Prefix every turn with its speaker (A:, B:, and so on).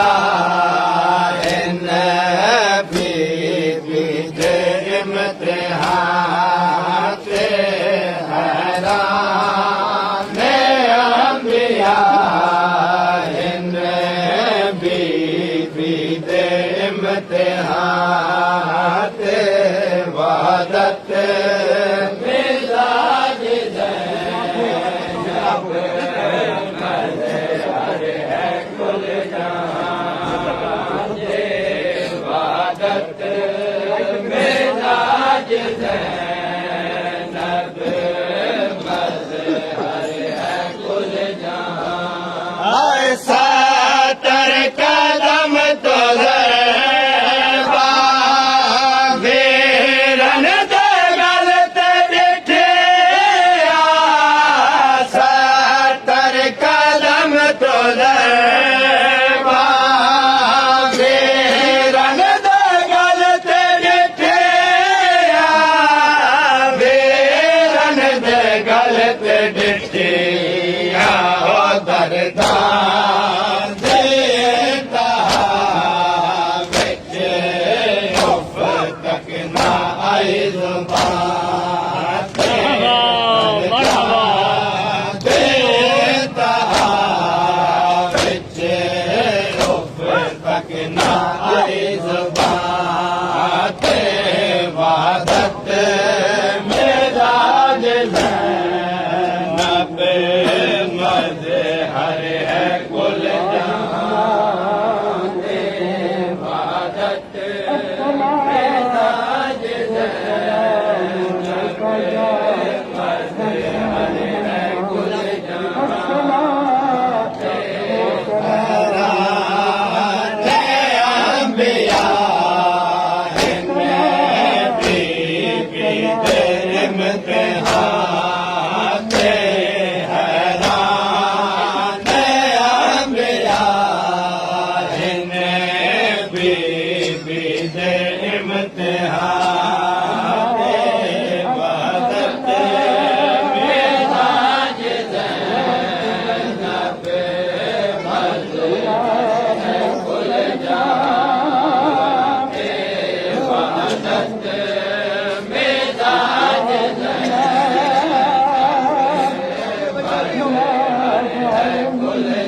A: أنبياء النبي امتحان حيران أنبياء النبي امتحان وعدت مزاج सातर कदम तो वीरन दे गलत डिठे सातर कदम तो वीरन दे गलत डिठे वीरन दे गलत डिठे दरदार देता बच्चे उफ तक ना आई ज़ुबान देता बच्चे उफ तक ना आई ज़ुबान वादत मेराज ज़ैनब हर है कुल जहां इबादत मेराज ज़ैनब हर है कुल जहां अम्बिया नबी इम्तिहान Hallelujah.